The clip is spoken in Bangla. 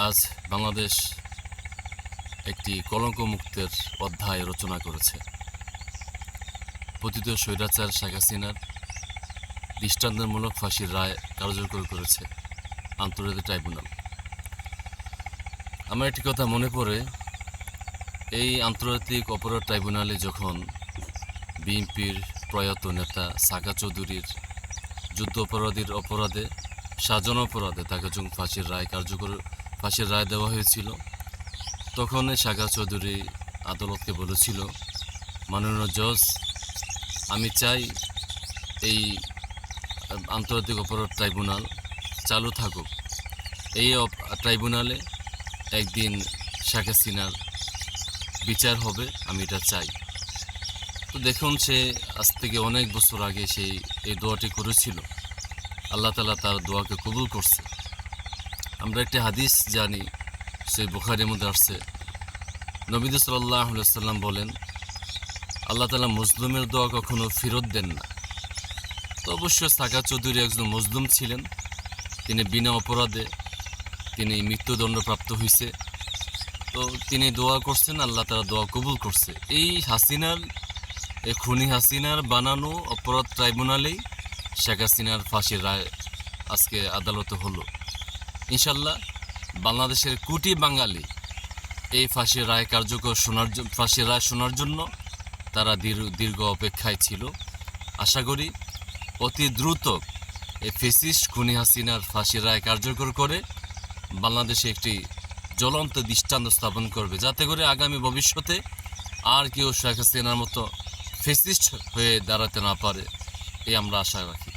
আজ বাংলাদেশ একটি কলঙ্ক মুক্তের অধ্যায় রচনা করেছে। পতিত স্বৈরাচার শেখ হাসিনার দৃষ্টান্তমূলক ফাঁসির রায় কার্যকর করেছে আন্তর্জাতিক ট্রাইব্যুনাল। আমার একটি কথা মনে পড়ে, এই আন্তর্জাতিক অপরাধ ট্রাইব্যুনালে যখন বিএনপির প্রয়াত নেতা সাকা চৌধুরীর যুদ্ধ অপরাধে সাজানো অপরাধে তাকে যখন ফাঁসির রায় দেওয়া হয়েছিল, তখন সাকা চৌধুরী আদালতকে বলেছিল, মাননীয় জজ, আমি চাই এই আন্তর্জাতিক অপরাধ ট্রাইব্যুনাল চালু থাকুক, এই ট্রাইব্যুনালে একদিন শেখ হাসিনার বিচার হবে, আমি এটা চাই। তো দেখুন, সে আজ থেকে অনেক বছর আগে এই দোয়াটি করেছিল। আল্লাহ তাআলা তার দোয়াকে কবুল করছে। আমরা একটি হাদিস জানি, সেই বুখারীর মধ্যে আসছে, নবী সাল্লাল্লাহু আলাইহি ওয়াসাল্লাম বলেন, আল্লাহ তাআলা মজলুমের দোয়া কখনো ফেরত দেন না। তো অবশ্যই সাকা চৌধুরী একজন মজলুম ছিলেন, তিনি বিনা অপরাধে তিনি মৃত্যুদণ্ডপ্রাপ্ত হয়েছে। তো তিনি দোয়া করছেন, আল্লাহ তাআলা দোয়া কবুল করছে। এই খুনি হাসিনার বানানো অপরাধ ট্রাইব্যুনালেই শেখ হাসিনার ফাঁসির রায় আজকে আদালতে হলো। ইনশাল্লাহ বাংলাদেশের কোটি বাঙালি এই ফাঁসির রায় শোনার জন্য তারা দীর্ঘ অপেক্ষায় ছিল। আশা করি অতি দ্রুত এই ফ্যাসিস্ট খুনি হাসিনার ফাঁসির রায় কার্যকর করে বাংলাদেশে একটি জ্বলন্ত দৃষ্টান্ত স্থাপন করবে, যাতে করে আগামী ভবিষ্যতে আর কেউ শেখ হাসিনার মতো ফ্যাসিস্ট হয়ে দাঁড়াতে না পারে, এই আমরা আশা রাখি।